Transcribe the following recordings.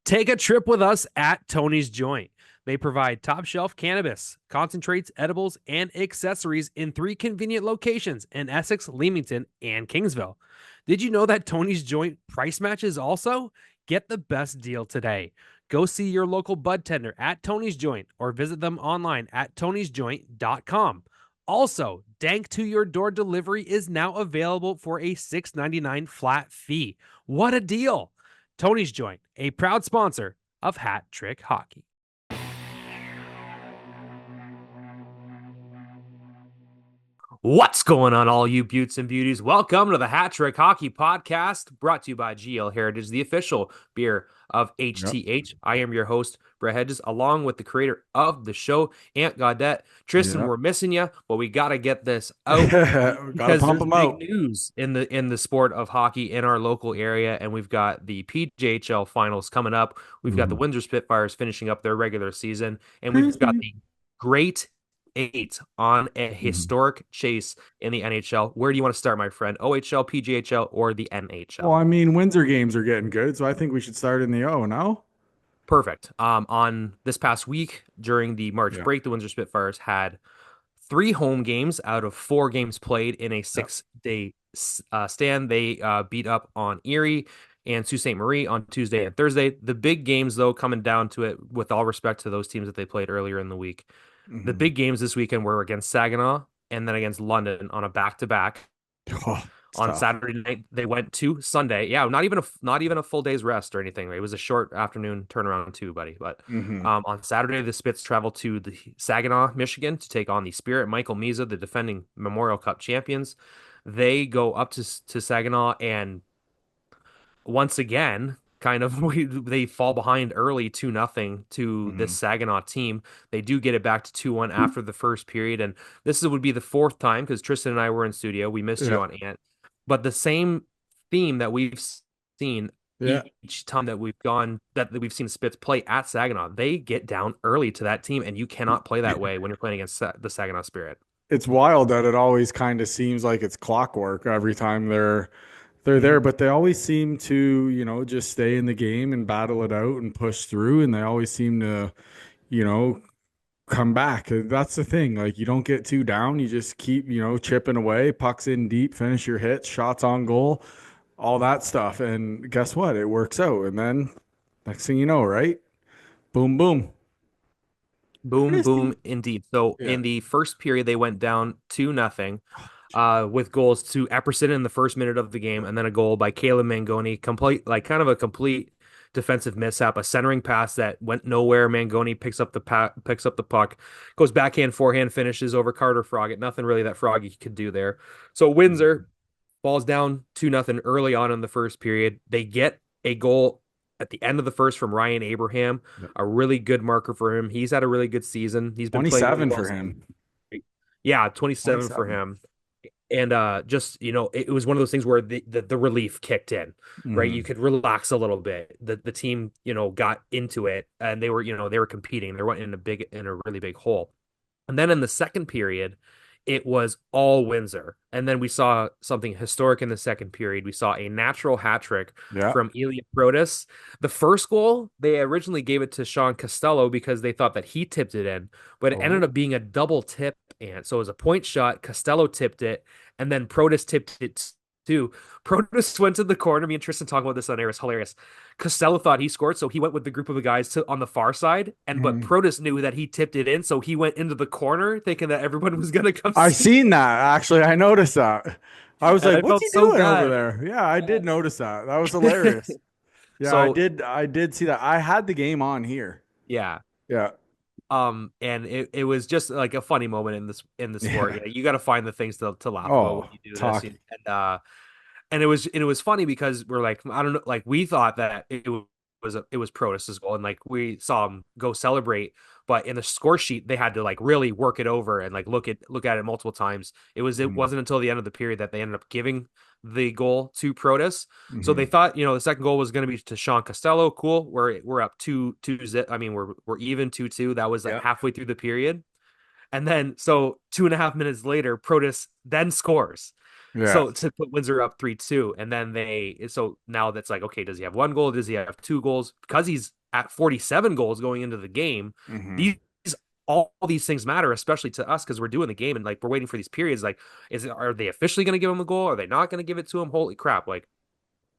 Take a trip with us at Tony's Joint. They provide top shelf cannabis, concentrates, edibles, and accessories in 3 convenient locations in Essex, Leamington, and Kingsville. Did you know that Tony's Joint price matches also? Get the best deal today. Go see your local bud tender at Tony's Joint or visit them online at tonysjoint.com. Also, Dank to Your Door delivery is now available for a $6.99 flat fee. What a deal! Tony's Joint, a proud sponsor of Hat Trick Hockey. What's going on, all you beauts and beauties? Welcome to the Hat Trick Hockey Podcast, brought to you by GL Heritage, the official beer of HTH. Yep. I am your host, Brett Hedges, along with the creator of the show, Ant Gaudette. Tristan, we're missing you, but we got to get this out because there's big news in the sport of hockey in our local area, and we've got the PJHL Finals coming up. We've got the Windsor Spitfires finishing up their regular season, and we've got the Great 8 on a historic chase in the NHL. Where do you want to start, my friend? OHL, PJHL, or the NHL? Well, I mean, Windsor games are getting good, so I think we should start in the O, no? Perfect. On this past week during the March break, the Windsor Spitfires had 3 home games out of 4 games played in a 6-day stand. They beat up on Erie and Sault Ste. Marie on Tuesday and Thursday. The big games, though, coming down to it, with all respect to those teams that they played earlier in the week, the big games this weekend were against Saginaw and then against London on a back-to-back. On tough. Saturday night, they went to Sunday. Yeah, not even a full day's rest or anything. It was a short afternoon turnaround too, buddy. But on Saturday, the Spits traveled to the Saginaw, Michigan, to take on the Spirit. Michael Meza, the defending Memorial Cup champions. They go up to Saginaw, and once again, kind of they fall behind early 2-0 to this Saginaw team. They do get it back to 2-1 after the first period, and this would be the 4th time, because Tristan and I were in studio. We missed you on Ant, but the same theme that we've seen each time that we've seen the Spits play at Saginaw. They get down early to that team, and you cannot play that way when you're playing against the Saginaw Spirit. It's wild that it always kind of seems like it's clockwork every time they're there, but they always seem to, just stay in the game and battle it out and push through, and they always seem to, come back. That's the thing. Like, you don't get too down. You just keep, chipping away, pucks in deep, finish your hits, shots on goal, all that stuff. And guess what? It works out. And then next thing you know, right? Boom, boom. Boom, boom, indeed. So in the first period, they went down 2-0 with goals to Epperson in the first minute of the game, and then a goal by Caleb Mangoni. Complete defensive mishap, a centering pass that went nowhere. Mangoni picks up the puck, goes backhand, forehand, finishes over Carter Froggatt. Nothing really that Froggy could do there. So Windsor falls down 2-0 early on in the first period. They get a goal at the end of the first from Ryan Abraham, a really good marker for him. He's had a really good season. He's been 27 for him. Yeah, 27 for him. And it was one of those things where the relief kicked in, right? You could relax a little bit. The team, got into it, and they were competing. They went in a really big hole. And then in the second period, it was all Windsor. And then we saw something historic in the second period. We saw a natural hat trick from Ilya Protas. The first goal, they originally gave it to Sean Costello because they thought that he tipped it in, but it ended up being a double tip. And so it was a point shot. Costello tipped it, and then Protas tipped it too. Protas went to the corner. Me and Tristan talking about this on air. It's hilarious. Costello thought he scored, so he went with the group of the guys on the far side. But Protas knew that he tipped it in, so he went into the corner, thinking that everyone was gonna come. I seen that, actually. I noticed that. I was like, "What's he doing over there?" Yeah, I did notice that. That was hilarious. Yeah, so, I did see that. I had the game on here. Yeah. Yeah. And it was just like a funny moment in the sport. You got to find the things to laugh about when you do this. And it was funny because we're like, I don't know, like we thought that it was Protas's goal, and like we saw him go celebrate, but in the score sheet they had to like really work it over and like look at it multiple times. It wasn't until the end of the period that they ended up giving the goal to Protas. So they thought, the second goal was going to be to Sean Costello. Cool. We're up 2-2. I mean, we're even 2-2. That was like halfway through the period. And then, so 2.5 minutes later, Protas then scores. Yeah. So to put Windsor up 3-2, and then so now that's like, okay, does he have one goal? Does he have two goals? Because he's at 47 goals going into the game. Hmm. These all these things matter, especially to us because we're doing the game and like we're waiting for these periods. Like, are they officially going to give him a goal? Are they not going to give it to him? Holy crap! Like,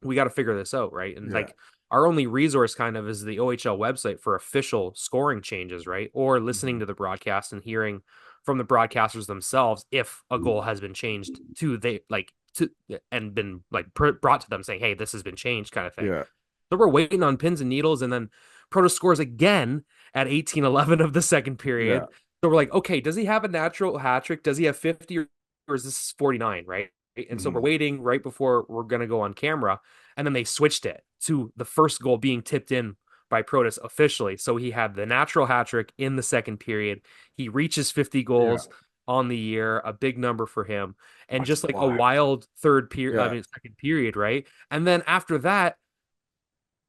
we got to figure this out, right? And Yeah. like our only resource kind of is the OHL website for official scoring changes, right? Or listening Hmm. to the broadcast and hearing from the broadcasters themselves if a goal has been changed to they like to and been like brought to them saying, "Hey, this has been changed," kind of thing. Yeah. So we're waiting on pins and needles, and then Proto scores again at 18:11 of the second Yeah. period. So we're like, okay, does he have a natural hat trick? Does he have 50 or is this 49, right? And so we're Hmm. waiting right before we're going to go on camera. And then they switched it to the first goal being tipped in by Protus officially. So he had the natural hat trick in the second period. He reaches 50 Yeah. goals on the year, a big number for him. And That's just like a wild. wild third period, I Yeah. mean, second period, right? And then after that,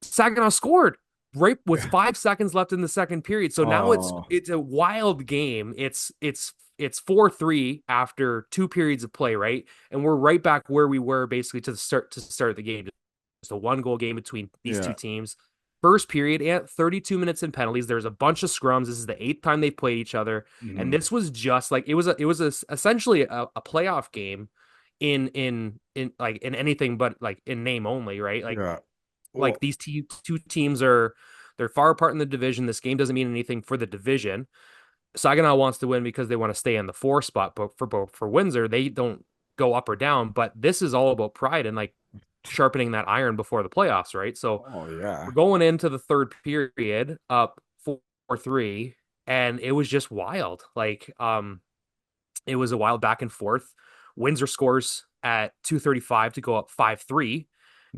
Saginaw scored right with 5 seconds left in the second period. So now it's Oh, it's a wild game. It's 4-3 after two periods of play, right? And we're right back where we were basically to start the game. Just a one goal game between these two yeah. teams. First period at 32 minutes in penalties. There's a bunch of scrums. This is the eighth time they've played each other, and Hmm. this was just like essentially a playoff game in like in anything but like in name only, right? Yeah. Like Well, these two teams they're far apart in the division. This game doesn't mean anything for the division. Saginaw wants to win because they want to stay in the four spot, but for Windsor, they don't go up or down. But this is all about pride and like sharpening that iron before the playoffs, right? So oh yeah. we're going into the third period up 4-3, and it was just wild. Like it was a wild back and forth. Windsor scores at 2:35 to go up 5-3.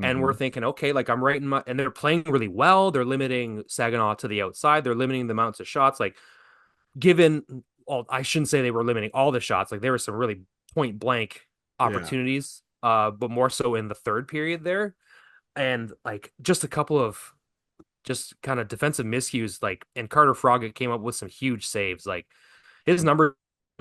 And we're Hmm. thinking, okay, like I'm right in my, and they're playing really well. They're limiting Saginaw to the outside. They're limiting the amounts of shots. Like, given, well, I shouldn't say they were limiting all the shots. Like, there were some really point blank Yeah. opportunities, but more so in the third period there. And like, just a couple of just kind of defensive miscues. Like, and Carter Froggatt came up with some huge saves. Like, his numbers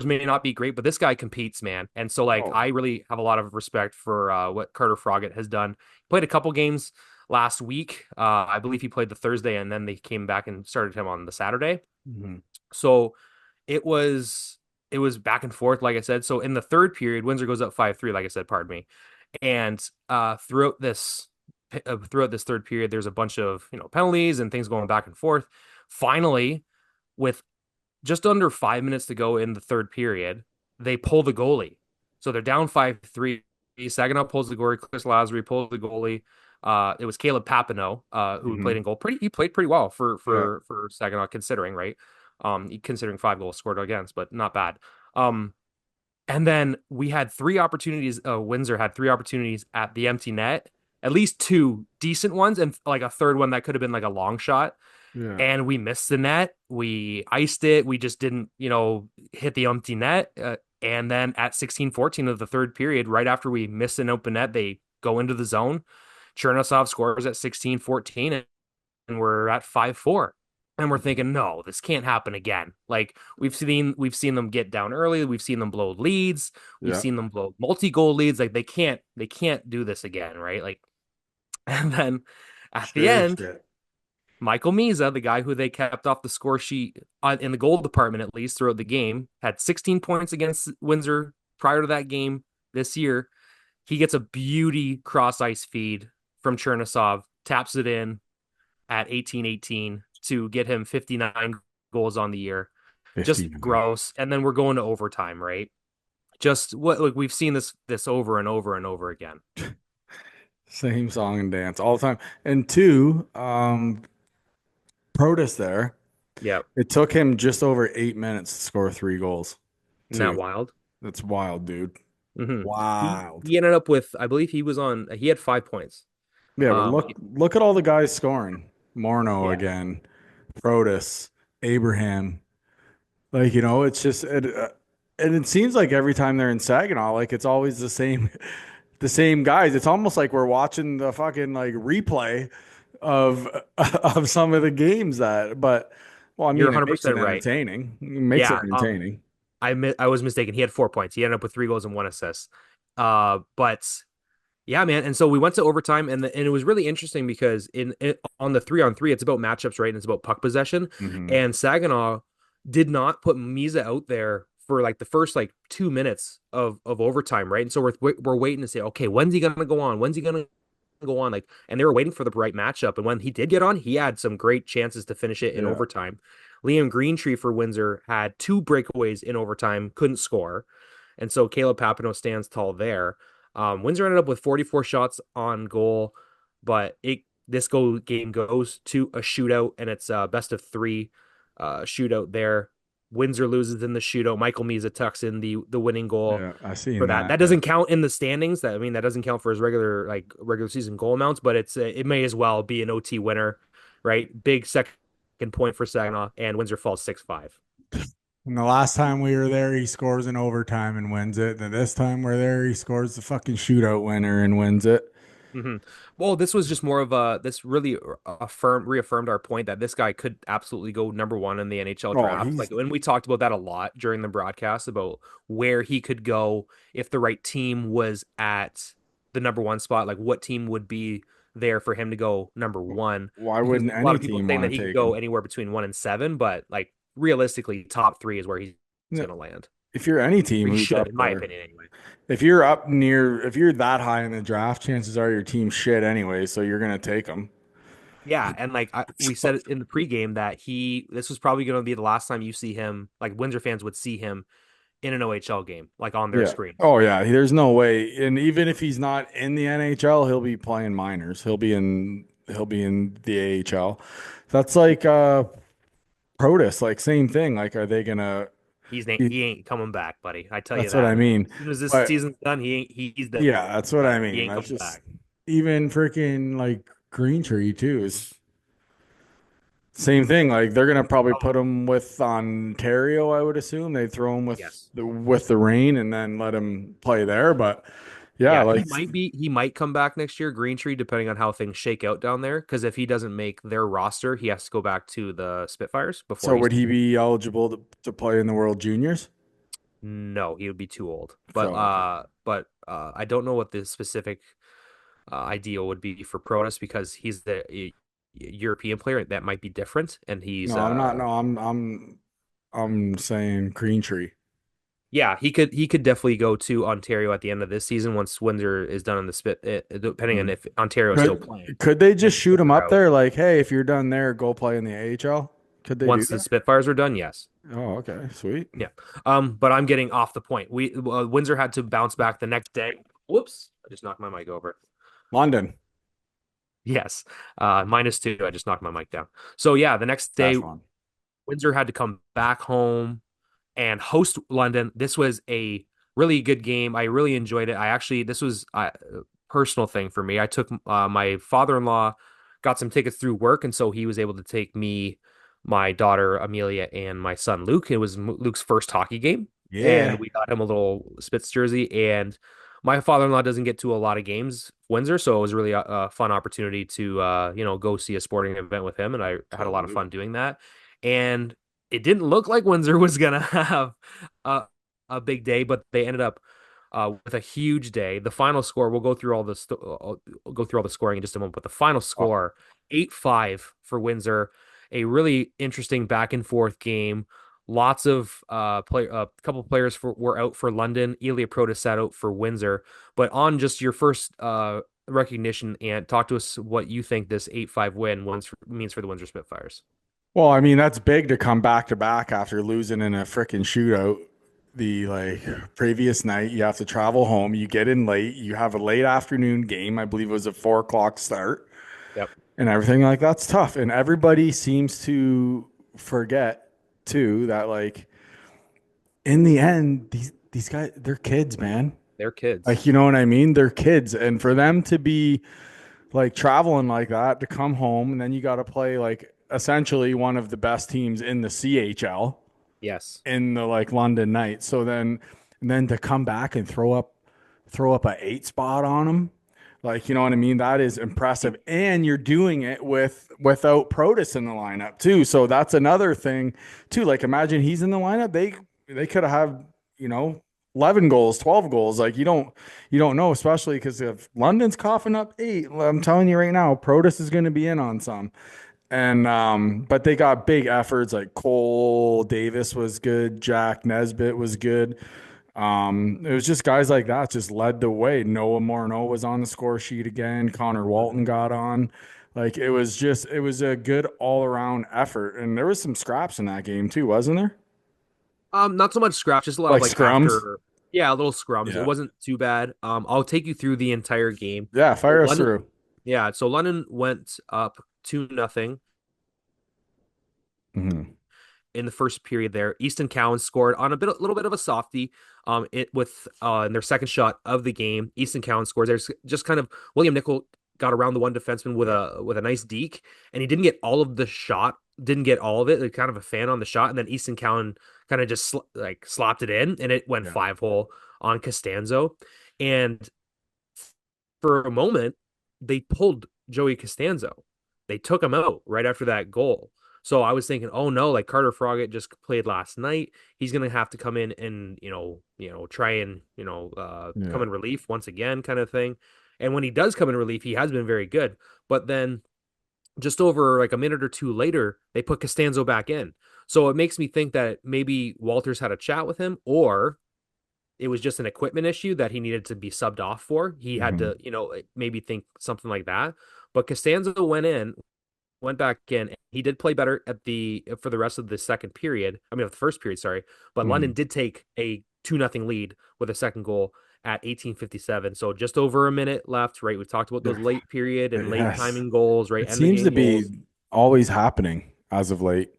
may not be great, but this guy competes, man. And so like Oh. I really have a lot of respect for what Carter Froggatt has done. Played a couple games last week. I believe he played the Thursday, and then they came back and started him on the Saturday. Hmm. So it was it was back and forth, like I said. So in the third period, Windsor goes up 5-3, like I said, pardon me. And throughout this third period, there's a bunch of penalties and things going back and forth. Finally, with just under 5 minutes to go in the third period, they pull the goalie. So they're down 5-3. Saginaw pulls the goalie. Chris Lazary pulls the goalie. It was Caleb Papineau, who Hmm. played in goal. He played pretty well for Yeah. for for Saginaw, considering, right? Considering 5 goals scored against, but not bad. Um, and then we had three opportunities. Windsor had three opportunities at the empty net, at least two decent ones, and like a third one that could have been like a long shot, Yeah. and we missed the net. We iced it. We just didn't, hit the empty net. And then at 16:14 of the third period, right after we missed an open net, they go into the zone. Chernosov scores at 16:14, and we're at 5-4. And we're Mhm. thinking, no, this can't happen again. Like we've seen them get down early. We've seen them blow leads. We've Yeah. seen them blow multi-goal leads. Like they can't do this again, right? Like, and then at the Sure end, shit. Michael Miza, the guy who they kept off the score sheet in the goal department at least throughout the game, had 16 points against Windsor prior to that game this year. He gets a beauty cross ice feed from Chernisov, taps it in at 18-18 to get him 59 goals on the year. Just 59. gross. And then we're going to overtime, right? Just what like we've seen this over and over and over again. Same song and dance all the time. And two, Protus there. Yeah. It took him just over 8 minutes to score 3 goals. Isn't that Two. wild? That's wild, dude. Mm-hmm. He Wild. he ended up with, I believe he had 5 points. Yeah, but Um, look at all the guys scoring. Morneau yeah, again, Protus, Abraham. Like, it's just and it seems like every time they're in Saginaw, like it's always the same guys. It's almost like we're watching the fucking like replay of of some of the games but well, I you're mean, it makes it 100% right. entertaining. It makes it Yeah. entertaining. I was mistaken. He had 4 points. He ended up with 3 goals and one assist. But yeah, man. And so we went to overtime, and it was really interesting because on the 3-on-3, it's about matchups, right? And it's about puck possession. Hmm. And Saginaw did not put Misa out there for like the first like 2 minutes of overtime, right? And so we're waiting to say, okay, when's he gonna go on? When's he gonna go on? Like, and they were waiting for the right matchup. And when he did get on, he had some great chances to finish it in Yeah. overtime. Liam Greentree for Windsor had two breakaways in overtime, couldn't score. And so Caleb Papineau stands tall there. Windsor ended up with 44 shots on goal, but game goes to a shootout, and it's a best of three shootout there. Windsor loses in the shootout. Michael Misa tucks in the winning goal Yeah. I seen for that. that. That Yeah. doesn't count in the standings. That doesn't count for his regular season goal amounts, but it may as well be an OT winner, right? Big second point for Saginaw, and Windsor falls 6-5. And the last time we were there, he scores in overtime and wins it. And this time we're there, he scores the fucking shootout winner and wins it. Hmm. Well, this was just more of this really reaffirmed our point that this guy could absolutely go number one in the NHL Oh, draft. he's Like when we talked about that a lot during the broadcast about where he could go if the right team was at the number one spot, like what team would be there for him to go number one. why Because wouldn't there's a lot any of people team saying that want he to could take go him? anywhere between 1 and 7, but like realistically, top three is where he's No, going to land. if you're any team Or he who's should, up in my there, opinion, anyway. if you're that high in the draft, chances are your team's shit anyway, so you're gonna take them. Yeah, and like we said it in the pregame that this was probably going to be the last time you see him, like Windsor fans would see him in an OHL game, like on their Yeah. screens. Oh yeah. There's no way. And even if he's not in the NHL, he'll be playing minors. He'll be in the AHL. That's like Protus, like same thing. Like are they gonna He ain't coming back, buddy. I tell you that's what I that. mean. As soon as this But season's done, he's done. yeah, that's what I He mean. ain't That's coming just back. even freaking like Green Tree too is same thing. Like they're gonna probably Oh, put him with Ontario, I would assume. They throw him yes. with the rain and then let him play there. But yeah, Yeah, like he might come back next year, Green Tree, depending on how things shake out down there. Because if he doesn't make their roster, he has to go back to the Spitfires before so he's would he be eligible to play in the World Juniors? no, he would be too old. So okay. I don't know what the specific ideal would be for Protas because he's the European player. That might be different, and he's No, I'm not. No, I'm saying Green Tree. yeah, he could definitely go to Ontario at the end of this season once Windsor is done in the spit, depending on Hmm. if Ontario is still playing Could they just and shoot him Windsor up out. there? Like, hey, if you're done there, go play in the AHL. Could they do Once the that? Spitfires are done, yes. Oh, okay, sweet. Yeah. But I'm getting off the point. Windsor had to bounce back the next day. Whoops, I just knocked my mic over. London, Yes. -2. I just knocked my mic down. So yeah, the next day Saskatchewan. Windsor had to come back home and host London. This was a really good game. I really enjoyed it. This was a personal thing for me. I took my father-in-law, got some tickets through work, and so he was able to take me, my daughter Amelia, and my son Luke. It was Luke's first hockey game, and Yeah, we got him a little Spitz jersey. And my father-in-law doesn't get to a lot of games, Windsor, so it was really a fun opportunity to go see a sporting event with him, and I had a lot of totally. fun doing that. And it didn't look like Windsor was gonna have a, a big day, but they ended up with a huge day. The final score, we'll go through go through all the scoring in just a moment, but the final Oh, score, 8-5 for Windsor, a really interesting back and forth game. Lots of a couple players were out for London. Ilya Protas sat out for Windsor. But on just your first recognition, and talk to us what you think this 8-5 win means for the Windsor Spitfires. well, I mean that's big to come back to back after losing in a freaking shootout. The like previous night, you have to travel home. You get in late. You have a late afternoon game. I believe it was a 4 o'clock start. Yep. And everything like that's tough. And everybody seems to forget too that like in the end, these guys they're kids, man. They're kids. Like you know what I mean? They're kids. And for them to be like traveling like that, to come home and then you gotta play like essentially one of the best teams in the CHL Yes. in the like London Knights. So then and then to come back and throw up a 8 spot on them. Like, you know what I mean? That is impressive. And you're doing it without Protus in the lineup too. So that's another thing too. Like imagine he's in the lineup. They could have, you know, 11 goals, 12 goals. Like you don't know, especially because if London's coughing up 8, I'm telling you right now, Protus is going to be in on some. And but they got big efforts like Cole Davis was good, Jack Nesbitt was good. It was just guys like that just led the way. Noah Morneau was on the score sheet again. Connor Walton got on. Like it was a good all around effort. And there was some scraps in that game too, wasn't there? Not so much scraps, just a lot of Like like scrums. after, yeah, little scrums. It Yeah. wasn't too bad. I'll take you through the entire game. Yeah, So fire us London, through. yeah, so London went up 2-0 Hmm. in the first period there. Easton Cowan scored on little bit of a softie. It with in their second shot of the game. Easton Cowan scores. There's just kind of William Nickel got around the one defenseman with Yeah. a nice deke, and he didn't get all of the shot. Didn't get all of it. Like kind of a fan on the shot, and then Easton Cowan kind of just like slapped it in, and it went Yeah. 5-hole on Costanzo. And for a moment, they pulled Joey Costanzo. They took him out right after that goal. So I was thinking, oh no, like Carter Froggatt just played last night. He's gonna have to come in and try and come Yeah. in relief once again, kind of thing. And when he does come in relief, he has been very good. But then just over like a minute or two later, they put Costanzo back in. So it makes me think that maybe Walters had a chat with him, or it was just an equipment issue that he needed to be subbed off for. He had Hmm. to, maybe think something like that. But Costanzo went back in. He did play better at the for the rest of the second period. I mean, of the first period, sorry. But London Hmm. did take a 2-0 lead with a second goal at 18:57. So just over a minute left, right? We talked about those Yeah. late period and late Yes. timing goals, right? It End the seems to game be goals. always happening as of late.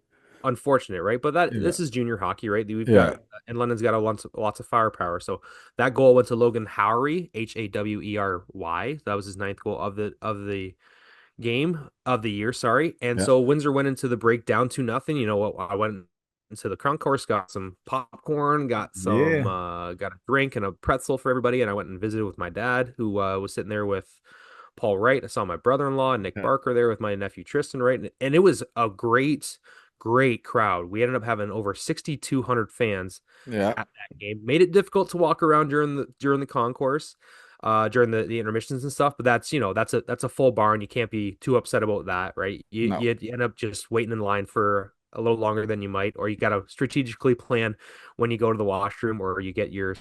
Unfortunate, right? But that Yeah. this is junior hockey, right? We've Yeah. got and London's got lots of firepower. So that goal went to Logan Howery, Hawery. That was his ninth goal of the game of the year, sorry. And Yeah. so Windsor went into the break down 2-0. You know what? I went into the concourse, got some popcorn, Yeah. got a drink and a pretzel for everybody, and I went and visited with my dad, who was sitting there with Paul Wright. I saw my brother-in-law, Nick Yeah. Barker, there with my nephew Tristan Wright, and it was a great crowd. We ended up having over 6,200 fans Yeah. at that game. Made it difficult to walk around during the concourse, during the intermissions and stuff. But that's a full barn. You can't be too upset about that, right? You, No. you you end up just waiting in line for a little longer than you might, or you got to strategically plan when you go to the washroom or you get your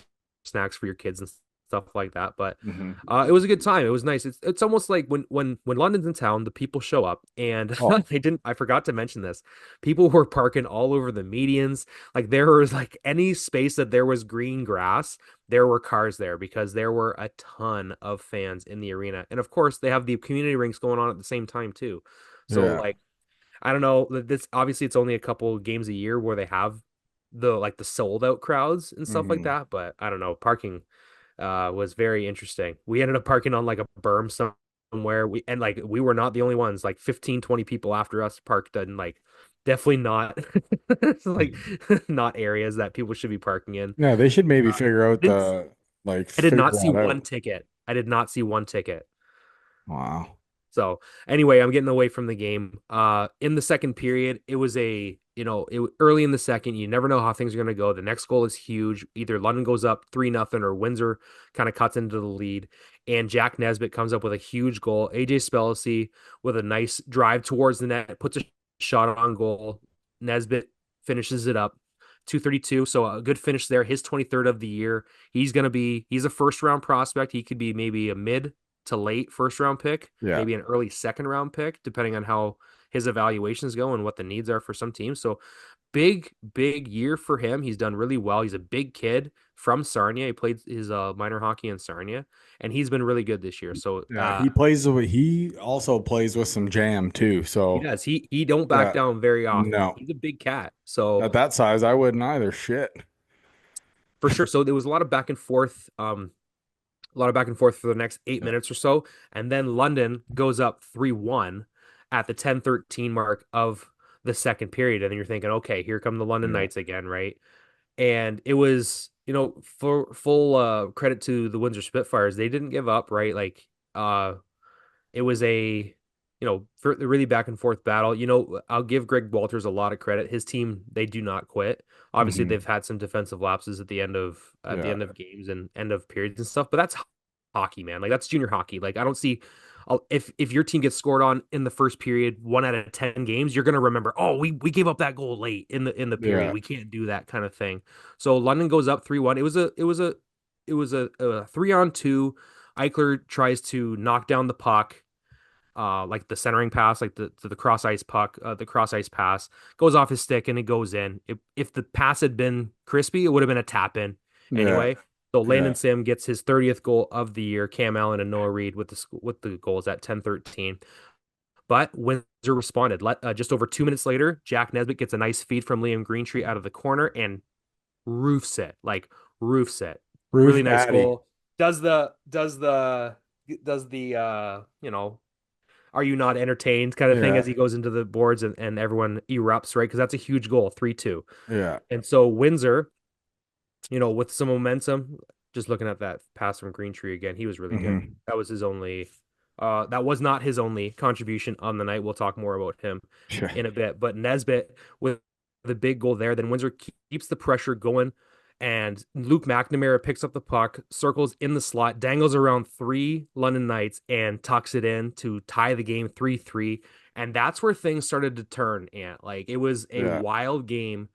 snacks for your kids and stuff like that. But Hmm. it was a good time. It was nice. It's almost like when London's in town, the people show up, and Oh, I forgot to mention this. People were parking all over the medians. Like there was like any space that there was green grass, there were cars there because there were a ton of fans in the arena. And of course, they have the community rinks going on at the same time too. So yeah. like I don't know, this obviously it's only a couple games a year where they have the sold out crowds and stuff like Hmm. that, but I don't know, parking was very interesting. We ended up parking on like a berm somewhere. We were not the only ones. Like 15, 20 people after us parked and like definitely not like not areas that people should be parking in. Yeah, they should maybe figure out Didn't I did figure not see that one out. ticket. I did not see one ticket. Wow. So anyway, I'm getting away from the game. In the second period, it was early in the second. You never know how things are going to go. The next goal is huge. Either London goes up 3-0 or Windsor kind of cuts into the lead. And Jack Nesbitt comes up with a huge goal. AJ Spellacy with a nice drive towards the net, puts a shot on goal. Nesbitt finishes it up. 232. So a good finish there. His 23rd of the year. He's a first round prospect. He could be maybe a mid to late first round pick, Yeah. maybe an early second round pick, depending on how his evaluations go and what the needs are for some teams. So big year for him. He's done really well. He's a big kid from Sarnia. He played his minor hockey in Sarnia, and he's been really good this year. So Yeah, he also plays with some jam too. he So, does. He don't back yeah. down very often. No. He's a big cat. So At that size, I wouldn't either. Shit. for sure. So there was a lot of back and forth. A lot of back and forth for the next 8 minutes or so. And then London goes up 3-1 at the 10:13 mark of the second period. And then you're thinking, okay, here come the London Yeah. Knights again, right? And it was, for full credit to the Windsor Spitfires, they didn't give up, right? Like it was a for the really back and forth battle. I'll give Greg Walters a lot of credit. His team, they do not quit. Obviously, Hmm. they've had some defensive lapses at the Yeah. end of games and end of periods and stuff, but that's hockey, man. Like that's junior hockey. Like I don't see if your team gets scored on in the first period, 1 out of 10 games, you're gonna remember, oh, we gave up that goal late in the period. Yeah. We can't do that kind of thing. So London goes up 3-1. It was a 3-on-2. Eichler tries to knock down the puck, like the centering pass, like the cross ice puck, the cross ice pass goes off his stick and it goes in. If the pass had been crispy, it would have been a tap in Yeah. anyway. So Landon Yeah. Sim gets his 30th goal of the year. Cam Allen and Noah Reed with the goals at 10-13. But Windsor responded. Just over 2 minutes later, Jack Nesbitt gets a nice feed from Liam Greentree out of the corner and roofs it, like roofs it. Really Roof nice Daddy. goal. Does the are you not entertained kind of thing Yeah. as he goes into the boards and everyone erupts, right? Because that's a huge goal, 3-2. Yeah. And so Windsor, with some momentum, just looking at that pass from Greentree again, he was really good. Hmm. That was not his only contribution on the night. We'll talk more about him Yeah. in a bit. But Nesbitt with the big goal there, then Windsor keeps the pressure going. And Luke McNamara picks up the puck, circles in the slot, dangles around three London Knights, and tucks it in to tie the game 3-3. And that's where things started to turn. And like it was a Yeah. wild game.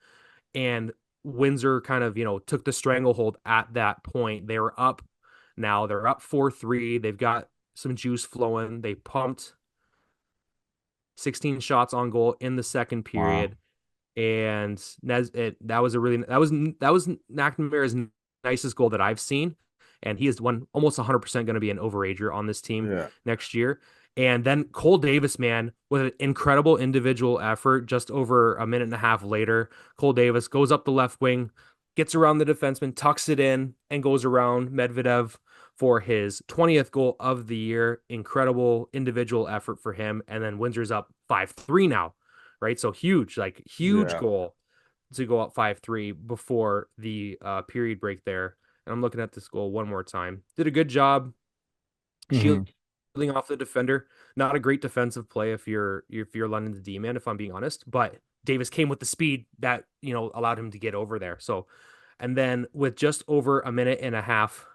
And Windsor kind of, took the stranglehold at that point. They were up now. They're up 4-3. They've got some juice flowing. They pumped 16 shots on goal in the second Wow. period. And that was McNamara's nicest goal that I've seen, and he is almost 100% going to be an overager on this team Yeah. next year. And then Cole Davis, man, with an incredible individual effort, just over a minute and a half later, Cole Davis goes up the left wing, gets around the defenseman, tucks it in, and goes around Medvedev for his 20th goal of the year. Incredible individual effort for him. And then Windsor's up 5-3 now, right? So huge, like huge Yeah. goal to go up 5-3 before the period break there. And I'm looking at this goal one more time. Did a good job Hmm. shielding off the defender. Not a great defensive play if you're London's D man, if I'm being honest. But Davis came with the speed that allowed him to get over there. So, and then with just over a minute and a half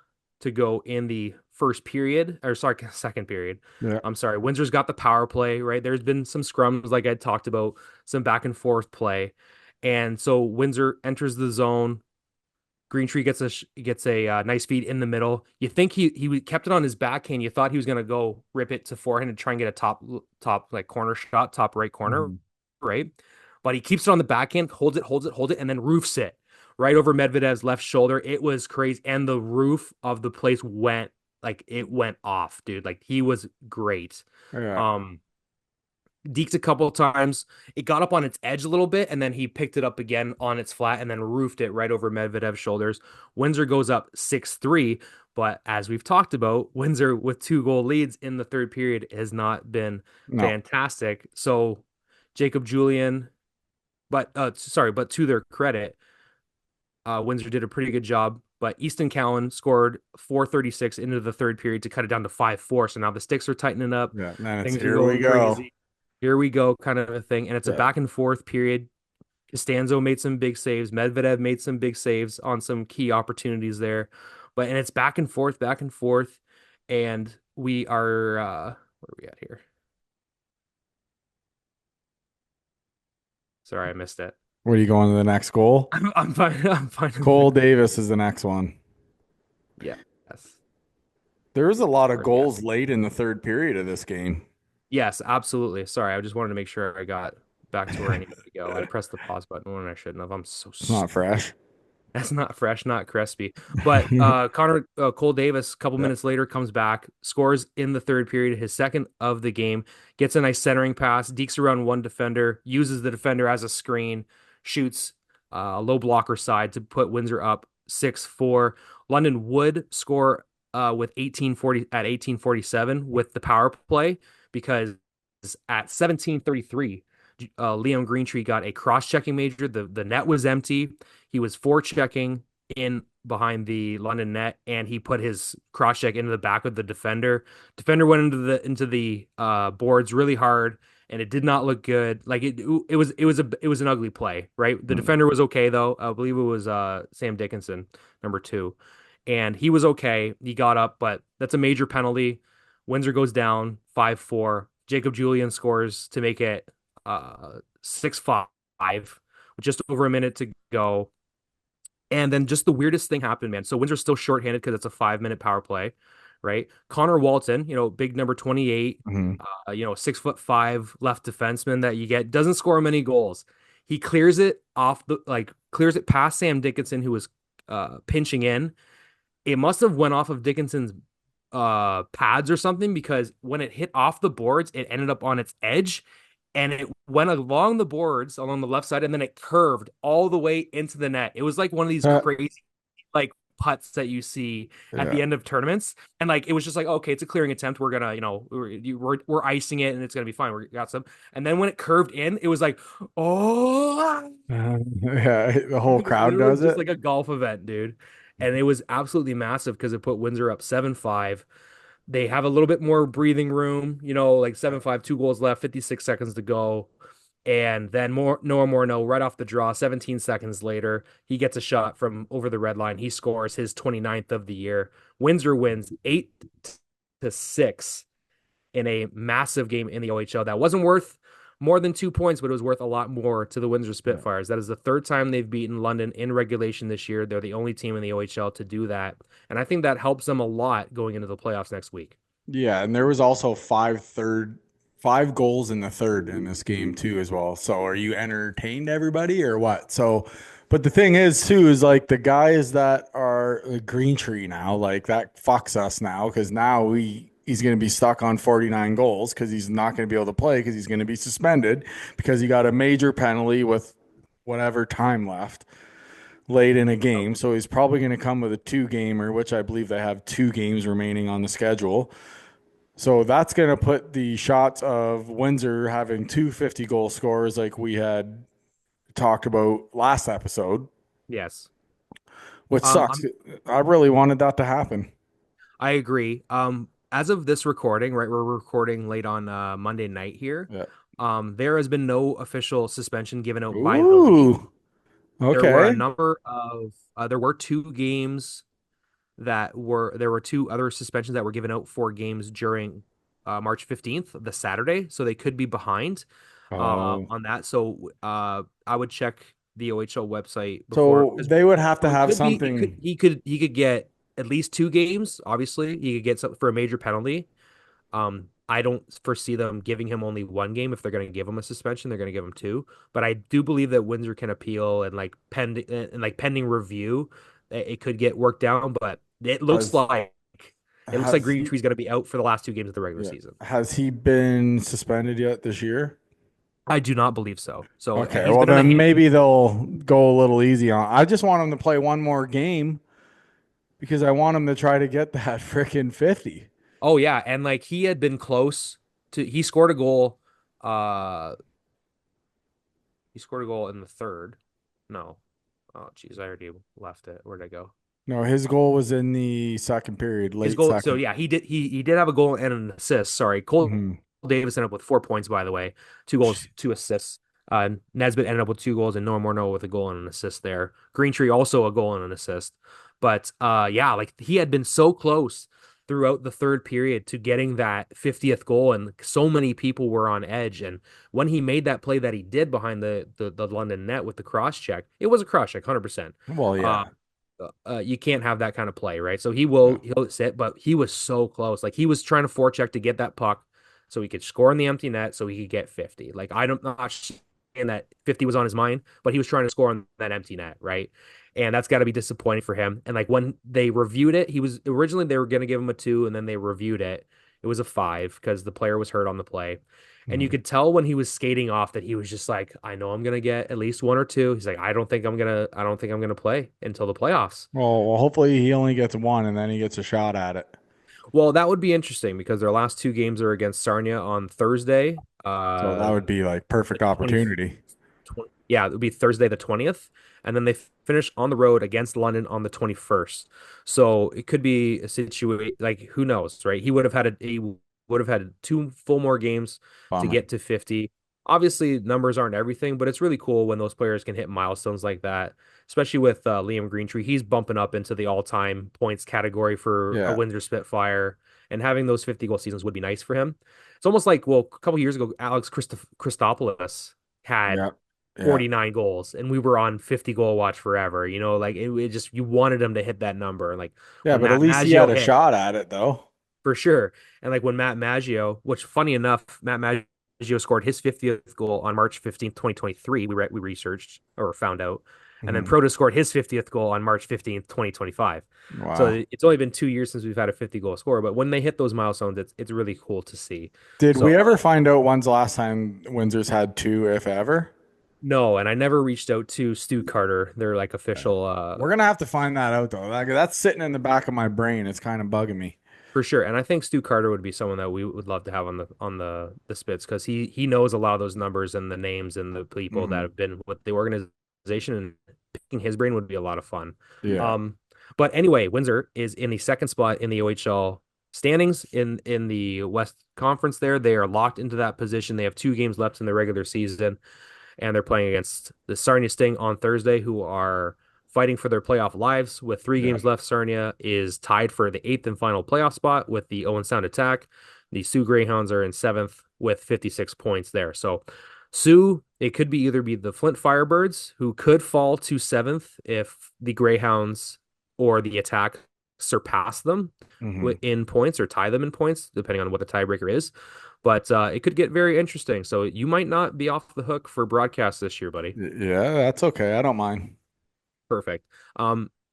to go in the first period, or sorry, second period. Yeah. I'm sorry. Windsor's got the power play, right? There's been some scrums, like I talked about, some back and forth play. And so Windsor enters the zone. Greentree gets a nice feed in the middle. You think he kept it on his backhand. You thought he was gonna go rip it to forehand and try and get a top like corner shot, top right corner, Hmm. right? But he keeps it on the backhand, holds it, and then roofs it right over Medvedev's left shoulder. It was crazy, and the roof of the place went off, dude. Like he was great. Yeah. Um, deked a couple of times. It got up on its edge a little bit, and then he picked it up again on its flat and then roofed it right over Medvedev's shoulders. Windsor goes up 6-3, but as we've talked about, Windsor with 2 goal leads in the third period has not been No. fantastic. So Jacob Julian, but to their credit, Windsor did a pretty good job. But Easton Cowan scored 4:36 into the third period to cut it down to 5-4. So now the sticks are tightening up. Yeah. And then it's Things are here we going go. crazy. Here we go, kind of a thing. And it's a Yeah. back and forth period. Costanzo made some big saves. Medvedev made some big saves on some key opportunities there. And it's back and forth, back and forth. And we are where are we at here? Sorry, I missed it. What are you going to the next goal? I'm fine. I'm fine. Cole Davis is the next one. Yes. There's a lot of Where are we at? goals late in the third period of this game. Yes, absolutely. Sorry, I just wanted to make sure I got back to where I needed to go. I pressed the pause button when I shouldn't have. I'm so It's not stupid. fresh. That's not fresh, not crispy. But Cole Davis, a couple Yeah. minutes later, comes back, scores in the third period, his second of the game, gets a nice centering pass, dekes around one defender, uses the defender as a screen, shoots a low blocker side to put Windsor up 6-4. London would score with 1847 with the power play because at 17:33, Liam Greentree got a cross-checking major. The net was empty. He was forechecking in behind the London net, and he put his cross check into the back of the defender. Defender went into the boards really hard, and it did not look good. Like it was an ugly play, right? The Mm. defender was okay though. I believe it was Sam Dickinson, number 2, and he was okay. He got up, but that's a major penalty. Windsor goes down 5-4. Jacob Julian scores to make it 6-5 with just over a minute to go. And then just the weirdest thing happened, man. So Windsor's still shorthanded because it's a 5-minute power play, right? Connor Walton, big number 28, Mhm. 6'5" left defenseman that you get, doesn't score many goals. He clears it clears it past Sam Dickinson, who was pinching in. It must have went off of Dickinson's pads or something, because when it hit off the boards, it ended up on its edge, and it went along the boards along the left side, and then it curved all the way into the net. It was like one of these Uh, crazy like putts that you see at yeah. the end of tournaments, and like it was just like, okay, it's a clearing attempt. We're gonna, we're icing it, and it's gonna be fine. We got some, and then when it curved in, it was like, oh, Yeah, the whole it was crowd literally does just it. like a golf event, dude. And it was absolutely massive because it put Windsor up 7-5. They have a little bit more breathing room, like 7-5, 2 goals left, 56 seconds to go. And then Noah Morneau, right off the draw, 17 seconds later, he gets a shot from over the red line. He scores his 29th of the year. Windsor wins 8-6 in a massive game in the OHL. That wasn't worth more than 2 points, but it was worth a lot more to the Windsor Yeah. Spitfires. That is the third time they've beaten London in regulation this year. They're the only team in the OHL to do that. And I think that helps them a lot going into the playoffs next week. Yeah, and there was also 5 goals in the third in this game too as well. So are you entertained, everybody, or what? So, but the thing is too is like the guys that are the green tree now, like that fucks us now because now he's going to be stuck on 49 goals because he's not going to be able to play because he's going to be suspended because he got a major penalty with whatever time left late in a game. So he's probably going to come with a two gamer, which I believe they have 2 games remaining on the schedule. So that's going to put the shots of Windsor having 250 goal scorers like we had talked about last episode, Yes. which Um, sucks. I'm, I really wanted that to happen. I agree. As of this recording, right, we're recording late on Monday night here. Yeah. There has been no official suspension given out by the league. Ooh. There were a Okay. number of there were 2 games there were 2 other suspensions that were given out for games during March 15th, the Saturday, so they could be behind Oh. on that. So I would check the OHL website before, So because they would have to so it have could be it could something he could get at least 2 games. Obviously, he could get some for a major penalty. I don't foresee them giving him only 1 game. If they're going to give him a suspension, they're going to give him 2. But I do believe that Windsor can appeal, and pending review, it could get worked down. But has it looks like has Green he Tree's going to be out for the last 2 games of the regular yeah. season. Has he been suspended yet this year? I do not believe so. So Okay, he's well been on a then hand. maybe they'll go a little easy on. I just want him to play one more game because I want him to try to get that freaking 50. Oh yeah, and like he had been close to. He scored a goal. Uh, he scored a goal in the third. No. Oh, geez, I already left it. Where'd I go? No, his goal was in the second period, His late goal. So second. yeah, he did have a goal and an assist. Sorry, Cole Hmm. Davis ended up with 4 points, by the way, 2 goals, 2 assists. Nesbitt ended up with 2 goals, and Noah Morneau with a goal and an assist there. Greentree also a goal and an assist. But yeah, like he had been so close throughout the third period to getting that 50th goal, and so many people were on edge. And when he made that play that he did behind the London net with the cross check, it was a cross check, 100%. Well, Uh, yeah. you can't have that kind of play, right? So No. he'll sit, but he was so close. Like he was trying to forecheck to get that puck so he could score in the empty net so he could get 50. Like I'm not saying that 50 was on his mind, but he was trying to score on that empty net, right? And that's got to be disappointing for him. And like when they reviewed it, he was originally they were going to give him a 2, and then they reviewed it. It was a 5 because the player was hurt on the play. And you Mhm. could tell when he was skating off that he was just like, I know I'm gonna get at least 1 or 2. He's like, I don't think I'm gonna play until the playoffs. Well, hopefully he only gets one and then he gets a shot at it. Well, that would be interesting because their last 2 games are against Sarnia on Thursday. So that would be like The perfect 20, opportunity. Yeah, it would be Thursday the 20th, and then they finish on the road against London on the 21st. So it could be a situation like who knows, right? He would have had two full more games to Bummer. get to 50. Obviously, numbers aren't everything, but it's really cool when those players can hit milestones like that, especially with Liam Greentree. He's bumping up into the all-time points category for a Yeah. Windsor Spitfire, and having those 50 goal seasons would be nice for him. It's almost like, well, a couple years ago, Alex Christopoulos had Yeah. Yeah. 49 goals and we were on 50 goal watch forever. Like it just you wanted him to hit that number. Like Yeah, when but at Matt least he had Maggio a hit shot at it though. for sure. And like when Matt Maggio, which funny enough, Matt Maggio scored his 50th goal on March 15th, 2023. We researched or found out. And then Hmm. Proto scored his 50th goal on March 15th, 2025. Wow. So it's only been 2 years since we've had a 50 goal scorer, but when they hit those milestones, it's really cool to see. Did So we ever find out when's the last time Windsor's had two, if ever? no, and I never reached out to Stu Carter, their like official We're gonna have to find that out though. That's sitting in the back of my brain. It's kind of bugging me. for sure. And I think Stu Carter would be someone that we would love to have on the Spits because he knows a lot of those numbers and the names and the people that Hmm. have been with the organization, and picking his brain would be a lot of fun. Yeah. Um, but anyway, Windsor is in the second spot in the OHL standings in the West Conference there. They are locked into that position. They have 2 games left in the regular season, and they're playing against the Sarnia Sting on Thursday, who are fighting for their playoff lives. With 3 games Yeah. left, Sarnia is tied for the eighth and final playoff spot with the Owen Sound Attack. The Sioux Greyhounds are in seventh with 56 points there. So Sioux, it could be either be the Flint Firebirds, who could fall to seventh if the Greyhounds or the Attack surpass them Hmm. in points or tie them in points, depending on what the tiebreaker is. But it could get very interesting. So you might not be off the hook for broadcast this year, buddy. Yeah, that's okay. I don't mind. Perfect.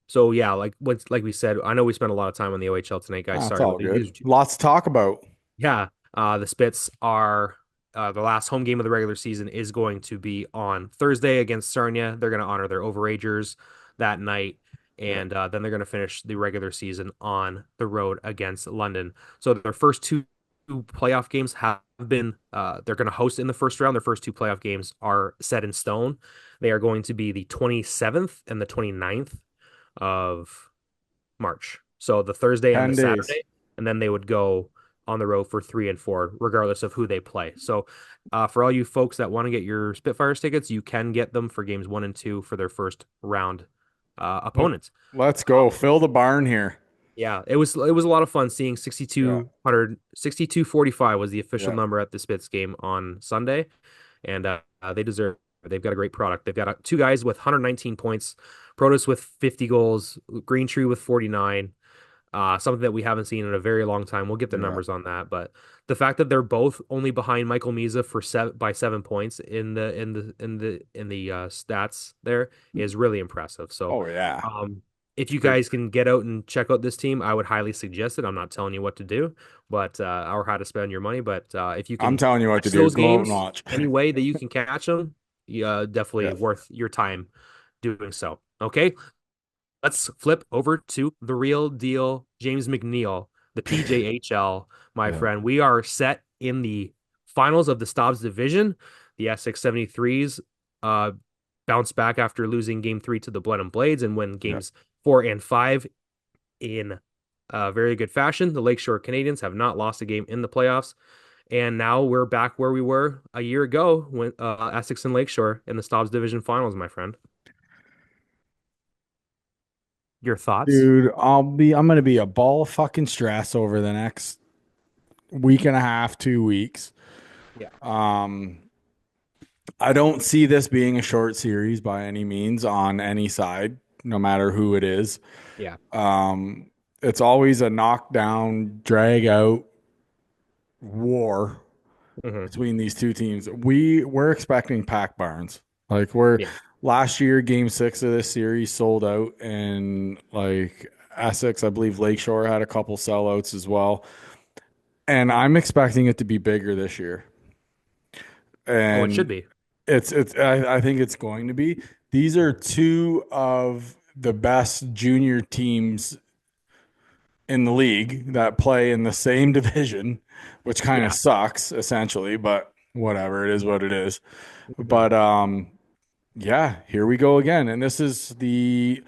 So yeah, like we said, I know we spent a lot of time on the OHL tonight, guys. That's Sorry, but all good. Lots to talk about. yeah, the Spits are the last home game of the regular season is going to be on Thursday against Sarnia. They're going to honor their overagers that night, Yeah. and then they're going to finish the regular season on the road against London. So their first two playoff games have been they're going to host in the first round. Their first two playoff games are set in stone. They are going to be the 27th and the 29th of March. So the Thursday and the 10 days. Saturday, and then they would go on the road for 3 and 4, regardless of who they play. So for all you folks that want to get your Spitfires tickets, you can get them for games 1 and 2 for their first round Let, opponents. let's go. Fill the barn here. Yeah, it was a lot of fun seeing Yeah. 6245 was the official Yeah. number at the Spits game on Sunday, and they deserve it. They've got a great product. They've got two guys with 119 points, Protos with 50 goals, Green Tree with 49. Something that we haven't seen in a very long time. We'll get the Yeah. numbers on that, but the fact that they're both only behind Michael Miza by 7 points in the stats there is really impressive. So, Oh yeah. if you Good. guys can get out and check out this team, I would highly suggest it. I'm not telling you what to do, but or how to spend your money, but if you I'm can telling you what to catch do. those Go out and games watch. any way that you can catch them, yeah, definitely Yeah. worth your time doing so. Okay, let's flip over to the real deal, James McNeil, the PJHL, my Yeah. friend. We are set in the finals of the Stobbs division. The Essex 73s uh, bounce back after losing game 3 to the Blenheim Blades and win Yeah. games 4 and 5 in very good fashion. The Lakeshore Canadians have not lost a game in the playoffs. And now we're back where we were a year ago when Essex and Lakeshore in the Stobbs division finals, my friend. Your thoughts? Dude, I'm gonna be a ball of fucking stress over the next week and a half, 2 weeks. Yeah. Um, I don't see this being a short series by any means on any side, no matter who it is. Yeah. Um, it's always a knockdown, drag out war Hmm. between these two teams. We're expecting pack barns. Like we're Yeah. last year, game 6 of this series sold out, and like Essex, I believe Lakeshore had a couple sellouts as well. And I'm expecting it to be bigger this year. Oh, it should And be. I think it's going to be. These are two of the best junior teams in the league that play in the same division, which kind of Yeah. sucks essentially, but whatever, it is what it is. Mhm. But Yeah, here we go again. And this is the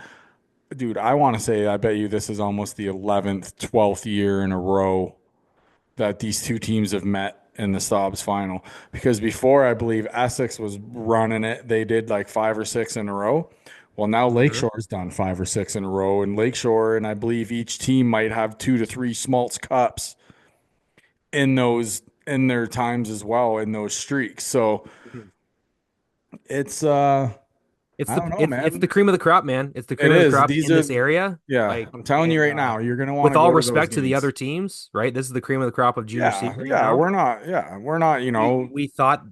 dude, I want to say I bet you this is almost the 11th, 12th year in a row that these two teams have met in the Stobbs final. Because before, I believe Essex was running it. They did like five or six in a row. Well, now Hmm. Lakeshore's done five or six in a row, and Lakeshore, and I believe each team might have two to three Schmaltz Cups in their times as well in those streaks. So it's I don't know, It's the man. cream of the crop, man. It's the It cream of the is. crop These in are this area. yeah, Like, I'm telling you and right now, you're gonna want with to all go to those respect to the other games. teams, right? This is the cream of the crop of Junior C Yeah, right yeah, now. we're not, We thought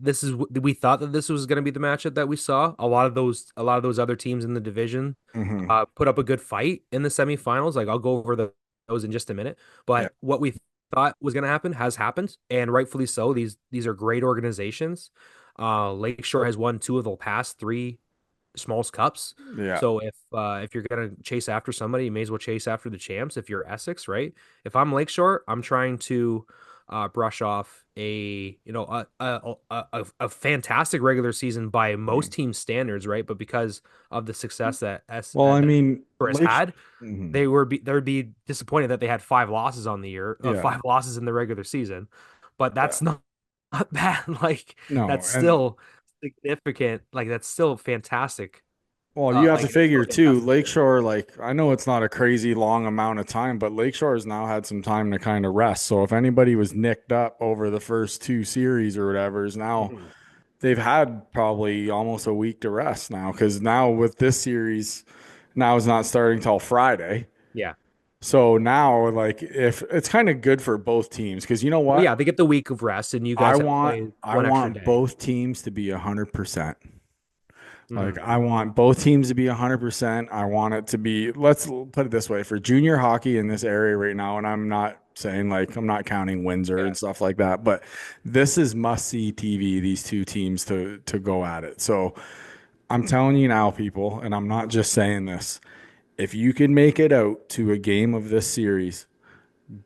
we thought that this was going to be the matchup that we saw. A lot of those other teams in the division mhm. put up a good fight in the semifinals. Like, I'll go over those in just a minute. Yeah, But what we thought was going to happen has happened, and rightfully so. These are great organizations. Lakeshore has won two of the past three Smalls Cups. yeah, So if you're gonna chase after somebody, you may as well chase after the champs. If you're Essex, right? If I'm Lakeshore, I'm trying to brush off a fantastic regular season by most mhm. team standards, right? But because of the success that Well, I mean, Lakeshore has Lake, had, mhm. they would be disappointed that they had five losses on the year, Yeah, five losses in the regular season. But yeah, that's not bad. Like, no, that's and still significant. Like, that's still fantastic. well, you have to Like, it's still figure a too, fantastic year. Lakeshore, like I know it's not a crazy long amount of time, but Lakeshore has now had some time to kind of rest. So if anybody was nicked up over the first two series or whatever, is now Mhm. they've had probably almost a week to rest now because now with this series, now it's not starting till Friday. Yeah. So now, like, if it's kind of good for both teams, because you know Well, yeah, what? they get the week of rest, and you guys have to play I one extra want day. both teams to be 100%. Like, Hmm. I want both teams to be 100%. I want it to be, let's put it this way, for junior hockey in this area right now, and I'm not saying like I'm not counting Windsor Yeah. and stuff like that, but this is must see TV, these two teams to go at it. So I'm telling you now, people, and I'm not just saying this, if you can make it out to a game of this series,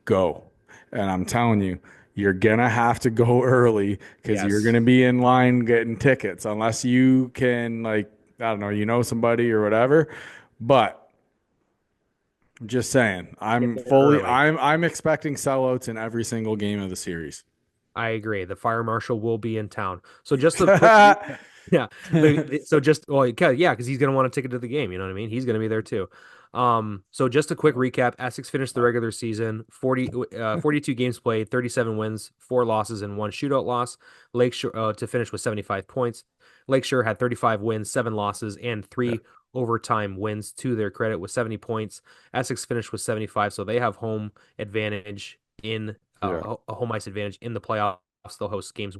go. And I'm telling you, you're gonna have to go early because you're Yes. gonna be in line getting tickets unless you can like I don't know, somebody or whatever. But I'm just saying, Get there early. I'm expecting sellouts in every single game of the series. I agree. The fire marshal will be in town. So just a quick recap. Yeah. So just well, yeah, because he's gonna want a ticket to the game. You know what I mean? He's gonna be there too. So just a quick recap. Essex finished the regular season 42 games played, 37 wins, four losses, and one shootout loss. Lakeshore to finish with 75 points. Lakeshore had 35 wins, seven losses, and Yeah, three overtime wins to their credit with 70 points. Essex finished with 75, so they have home advantage in yeah. a home ice advantage in the playoffs. They'll host games.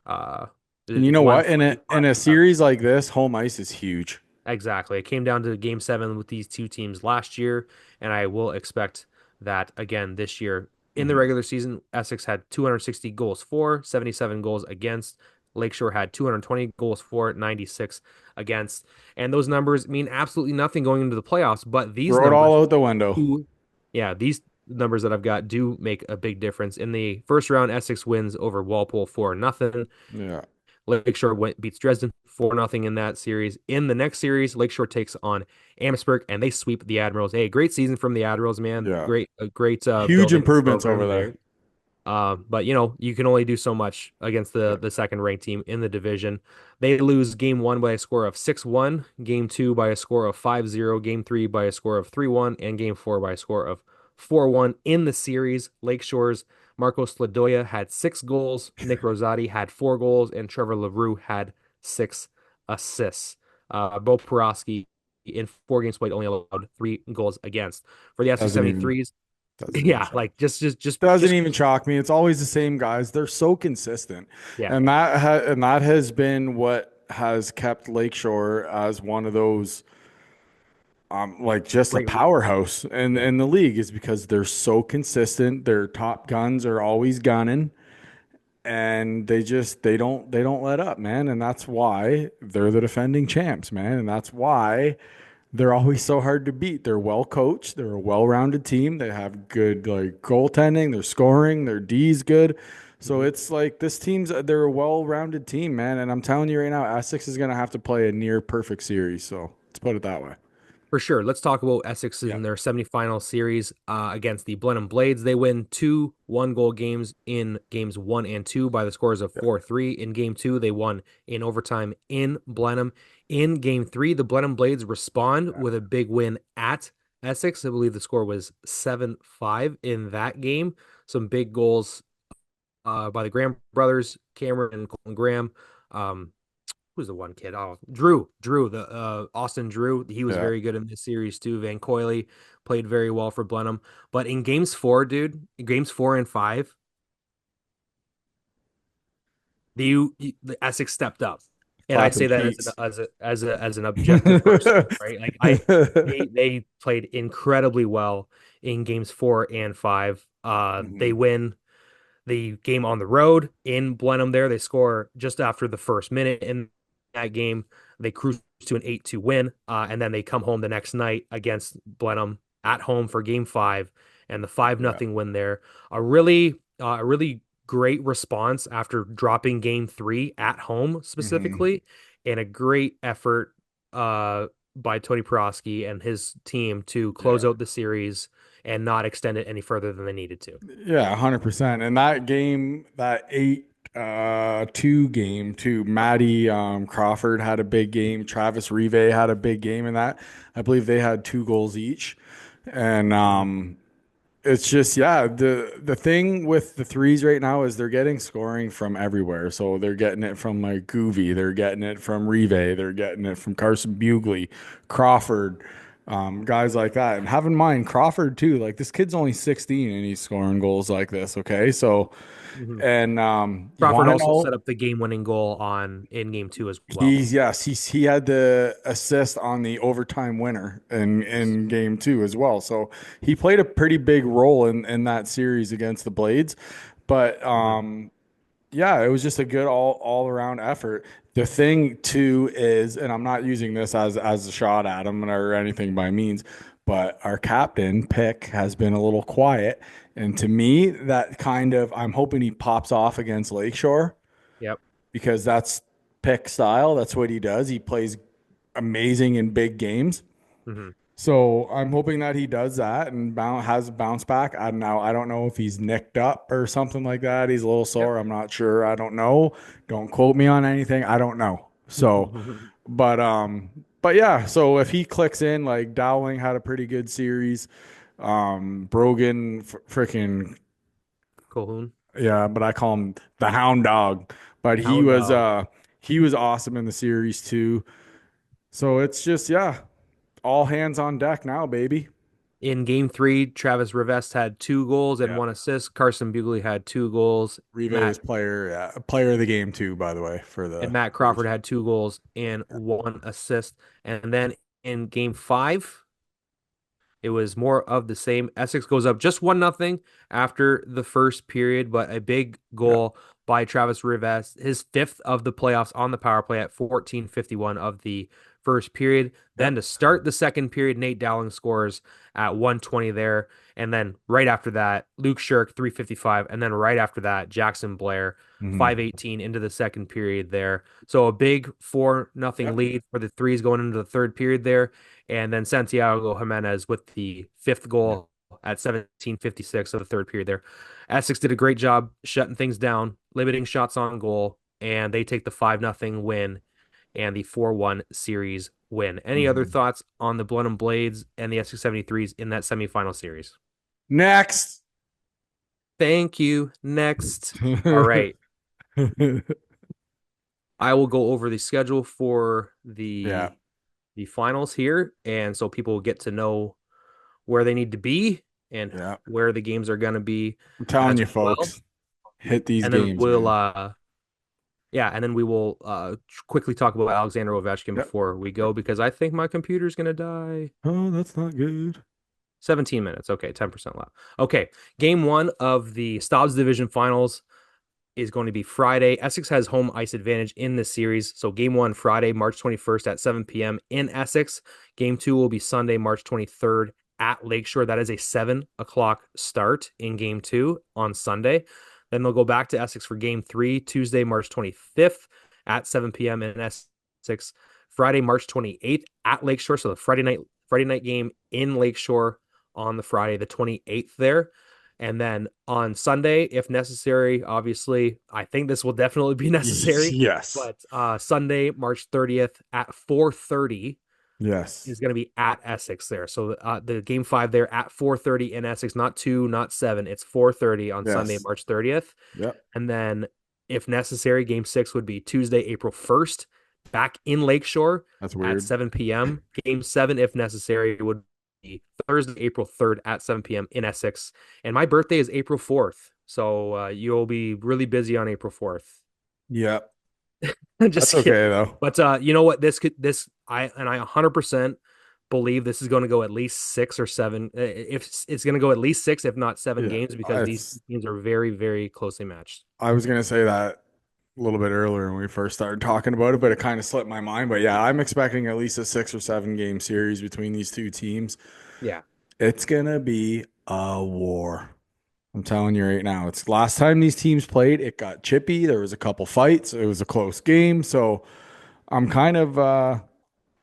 Uh, And you it's know one, what? three, In five. a series like this, home ice is huge. Exactly. It came down to game seven with these two teams last year, and I will expect that again this year. In the Mhm. regular season, Essex had 260 goals for, 77 goals against. Lakeshore had 220 goals for, 96 against. And those numbers mean absolutely nothing going into the playoffs, but these Throw it all numbers out the window. do, yeah, these numbers that I've got do make a big difference. In the first round, Essex wins over Walpole 4-0. Yeah, Beats Dresden 4-0 in that series. In the next series, Lakeshore takes on Amherstburg and they sweep the Admirals. Hey, great season from the Admirals, man. yeah. Great Huge building improvements over program there. there. But you can only do so much against Yeah, the second ranked team in the division. They lose game one by a score of 6-1, game two by a score of 5-0, game three by a score of 3-1, and game four by a score of 4-1 in the series. Lakeshore's Marcos Ladoya had 6 goals, Nick Rosati had 4 goals, and Trevor LaRue had 6 assists. Bo Porosky in 4 games played only allowed 3 goals against. For the FC doesn't even 73s, doesn't even yeah, shock. like Doesn't just even shock me. It's always the same guys. They're so consistent, yeah, and that has been what has kept Lakeshore as one of those like just a great leagues. powerhouse Yeah. in the league is because they're so consistent. Their top guns are always gunning, and they don't let up, man. And that's why they're the defending champs, man. And that's why they're always so hard to beat. They're well coached. They're a well-rounded team. They have good like goaltending. They're scoring. Their D's good. So Mhm. it's like this team's they're a well-rounded team, man. And I'm telling you right now, Essex is gonna have to play a near perfect series. So let's put it that way. For sure. Let's talk about Essex Yeah. in their semifinal series against the Blenheim Blades. They win two one-goal games in games 1 and 2 by the scores of Yeah. 4-3. In game two, they won in overtime in Blenheim. In game three, the Blenheim Blades respond with a big win at Essex. I believe the score was 7-5 in that game. Some big goals by the Graham brothers, Cameron and Colton Graham. Um, who's the one kid? Oh, Drew, the Austin Drew. He was Yeah. very good in this series too. Van Coyley played very well for Blenheim. But in games four, dude, games 4 and 5, the Essex stepped up. And I Clapping say that cheeks. as an objective person, right? Like they played incredibly well in games 4 and 5. They Mhm. win the game on the road in Blenheim there. They score just after the first minute in that game. They cruise to an 8-2 win, and then they come home the next night against Blenheim at home for game five and the 5 Yeah. nothing win there. A really great response after dropping game three at home Hmm. specifically, and a great effort by Tony Peroski and his team to close Yeah. out the series and not extend it any further than they needed to. Yeah, 100%. And that game, that 8-2 game too, Maddie Crawford had a big game. Travis Rive had a big game in that. I believe they had 2 goals each. And Mhm. it's just, yeah, the thing with the threes right now is they're getting scoring from everywhere. So they're getting it from like Goovy, they're getting it from Rive, they're getting it from Carson Bugley, Crawford, guys like that. And have in mind Crawford too. Like this kid's only 16 and he's scoring goals like this. Okay, so Mhm. and you Crawford want to also know? set up the game-winning goal on in game two as well. He had the assist on the overtime winner Yes. in game two as well. So he played a pretty big role in that series against the Blades. But Mhm. yeah, it was just a good all around effort. The thing too is, and I'm not using this as a shot at him or anything by means, but our captain Pick has been a little quiet. And to me, that kind of I'm hoping he pops off against Lakeshore Yep. because that's Pick style. That's what he does. He plays amazing in big games. Mhm. So I'm hoping that he does that and has a bounce back. I don't know if he's nicked up or something like that. He's a little Yep. sore. I'm not sure. I don't know. Don't quote me on anything. I don't know. So, but yeah. So if he clicks in, like Dowling had a pretty good series. Brogan, freaking Colhoun, yeah, but I call him the Hound Dog. But Hound Dog. he was awesome in the series too. So it's just yeah, all hands on deck now, baby. In game three, Travis Rivest had 2 goals and Yeah. 1 assist. Carson Bugley had 2 goals. Rive Matt is player, yeah, player of the game too, by the way, for and the Matt Blades. Crawford had 2 goals and 1 assist. And then in game five, it was more of the same. Essex goes up just 1-0 after the first period, but a big Yeah, goal by Travis Rivas, his fifth of the playoffs on the power play at 14:51 of the first period. yeah. Then to start the second period, Nate Dowling scores at 1:20 there. And then right after that, Luke Shirk, 3:55. And then right after that, Jackson Blair, Hmm. 5:18 into the second period there. So a big 4-0 Yep. lead for the threes going into the third period there. And then Santiago Jimenez with the fifth Yeah. goal at 17:56 of the third period there. Essex did a great job shutting things down, limiting shots on goal, and they take the 5-0 win and the 4-1 series win. Any other Hmm. thoughts on the Blenheim Blades and the Essex 73s in that semifinal series? Next. Thank you. Next. All right. I will go over the schedule for Yeah, the finals here, and so people get to know where they need to be and yeah. where the games are going to be I'm telling as you, well. folks, hit these And then games, man. we will quickly talk about Alexander Ovechkin Yep. before we Yep. go because I think my computer's going to die. Oh, that's not good. 17 minutes. Okay, 10% left. Okay, game one of the Stobbs Division Finals is going to be Friday. Essex has home ice advantage in this series. So game one, Friday, March 21st at 7 p.m. in Essex. Game two will be Sunday, March 23rd at Lakeshore. That is a 7 o'clock start in game two on Sunday. Then they'll go back to Essex for game three, Tuesday, March 25th at 7 p.m. in Essex. Friday, March 28th at Lakeshore. So the Friday night game in Lakeshore on the Friday, the 28th there. And then on Sunday, if necessary, obviously, I think this will definitely be necessary. Yes. But Sunday, March 30th at 4:30 Yes. is going to be at Essex there. So the game five there at 4:30 in Essex, not 2, not 7. It's 4:30 on Sunday, Yes. March 30th. Yep. And then, if necessary, game six would be Tuesday, April 1st, back in Lakeshore That's at weird. 7 p.m. Game seven, if necessary, would be Thursday, April 3rd at 7 p.m. in Essex. And my birthday is April 4th. So you'll be really busy on April 4th. Yep. Just That's okay kidding. though. But you know what? I 100% believe this is going to go at least 6 or 7. If it's going to go at least 6, if not 7 Yeah. games, because these It's teams are very, very closely matched. I was gonna say that a little bit earlier when we first started talking about it, but it kind of slipped my mind. But yeah, I'm expecting at least a 6 or 7 game series between these two teams. Yeah, It's gonna be a war. I'm telling you right now. It's last time these teams played, it got chippy. There was a couple fights. It was a close game. So I'm kind of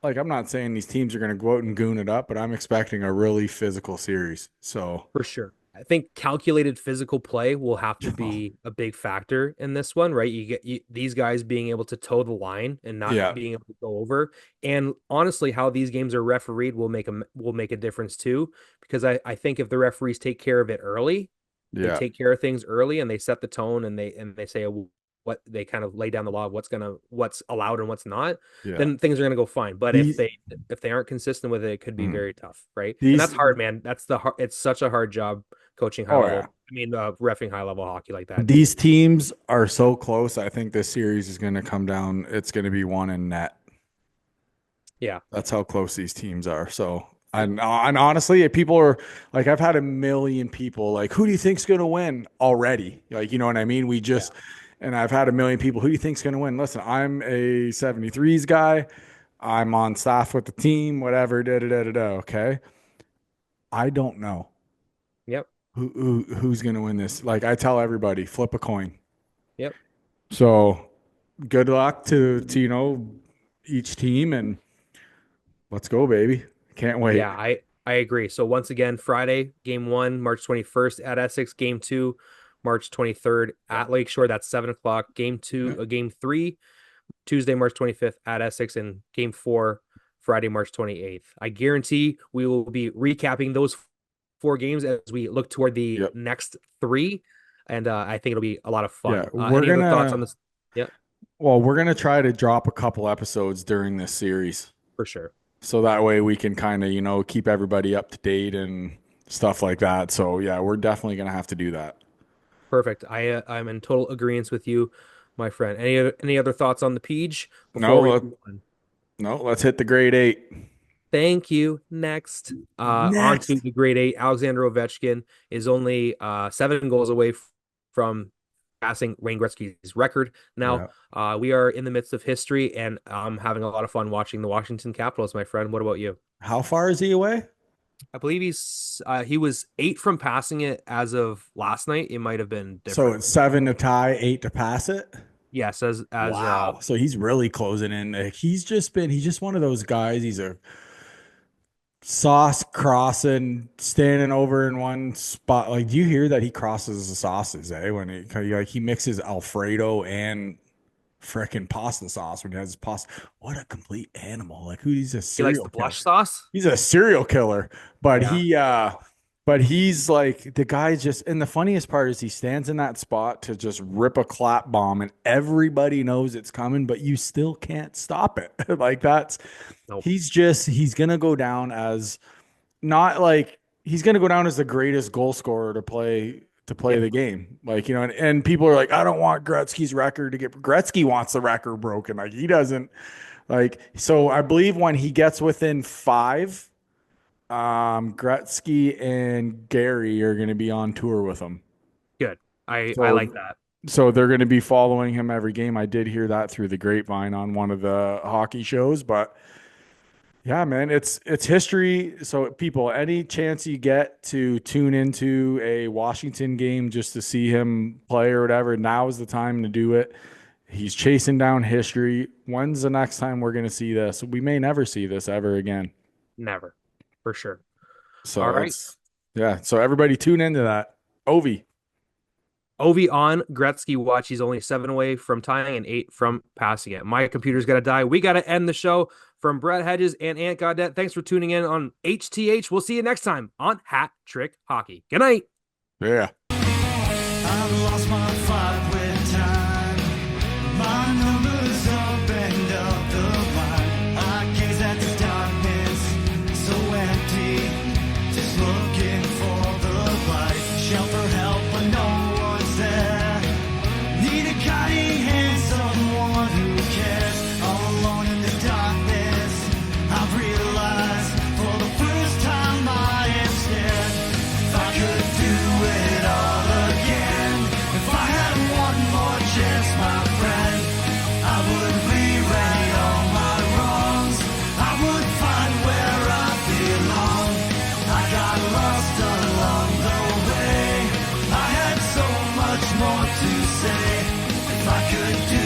like I'm not saying these teams are gonna go out and goon it up, but I'm expecting a really physical series. So for sure. I think calculated physical play will have to be a big factor in this one, right? These guys being able to toe the line and not yeah, being able to go over. And honestly, how these games are refereed will make a difference too, because I think if the referees take care of it early, they yeah, take care of things early and they set the tone and they say what they kind of lay down the law of what's allowed and what's not, yeah. then things are gonna go fine. But if These they aren't consistent with it, it could be mm, very tough, right? And these that's hard, man. It's such a hard job coaching high oh yeah. level. I mean, reffing high level hockey like that. These teams are so close. I think this series is going to come down. It's going to be one in net. Yeah, That's how close these teams are. So, and honestly, people are like, I've had a million people like, who do you think's going to win already? Like, you know what I mean? yeah, And I've had a million people, who do you think's going to win? Listen, I'm a 73s guy. I'm on staff with the team, whatever, da da da da da. Okay. I don't know yep, who's going to win this. Like, I tell everybody, flip a coin. yep. So, good luck to each team and let's go, baby. Can't wait. Yeah, I agree. So once again, Friday, game one, March 21st at Essex, game two, March 23rd Yeah. at Lakeshore. That's 7 o'clock. Yeah. Game three, Tuesday, March 25th at Essex, and game four, Friday, March 28th. I guarantee we will be recapping those 4 games as we look toward the Yep. next three. And I think it'll be a lot of Yeah. fun. Any other thoughts on this? Yeah, We're gonna try to drop a couple episodes during this series. for sure. So that way we can kind of, keep everybody up to date and stuff like that. So yeah, we're definitely gonna have to do that. Perfect. I'm in total agreement with you, my friend. Any other thoughts on the Peach before No, we move on? no, let's hit the grade 8. Thank you. Next, on to Next. the grade eight. Alexander Ovechkin is only 7 goals away from passing Wayne Gretzky's record. Now, Yeah. we are in the midst of history, and I'm having a lot of fun watching the Washington Capitals, my friend. What about you? How far is he away? I believe he was 8 from passing it as of last night. It might have been So different. it's 7 to tie, 8 to pass it. Yes, as Wow. So he's really closing in. Like, he's just one of those guys. He's a sauce crossing, standing over in one spot. Like, do you hear that he crosses the sauces, when he mixes Alfredo and frickin' pasta sauce when he has his pasta. What a complete animal. Like, he's a he likes serial the killer. blush sauce. He's a serial killer. But Yeah. he's like the guy just, and the funniest part is he stands in that spot to just rip a clap bomb and everybody knows it's coming, but you still can't stop it. Like Nope. he's gonna go down as not like he's gonna go down as the greatest goal scorer to play Yep. the game. Like, and people are like, I don't want Gretzky's record to get Gretzky wants the record broken. Like he doesn't like so I believe when he gets within 5, Gretzky and Gary are gonna be on tour with him. Good. I like So that. so they're going to be following him every game. I did hear that through the grapevine on one of the hockey shows, but Yeah, man, it's history. So people, any chance you get to tune into a Washington game just to see him play or whatever, now is the time to do it. He's chasing down history. When's the next time we're going to see this? We may never see this ever again. Never, for sure. All So right. it's yeah. So everybody tune into that. Ovi. Ovi on Gretzky watch. He's only 7 away from tying and 8 from passing it. My computer's got to die. We got to end the show. From Brett Hedges and Ant Gaudette, thanks for tuning in on HTH. We'll see you next time on Hat Trick Hockey. Good night. Yeah. I've lost my fight with time. My numbers up and up the line. I gaze at the darkness, so empty, just looking for the light. Shout for help, but no one's there. Need a guiding hand, someone who cares. All alone in the darkness, I've realized for the first time I am scared. If I could do it all again, if I had one more chance, my friend, I would rewrite all my wrongs. I would find where I belong. I got lost along the way. I had so much more to say. If I could do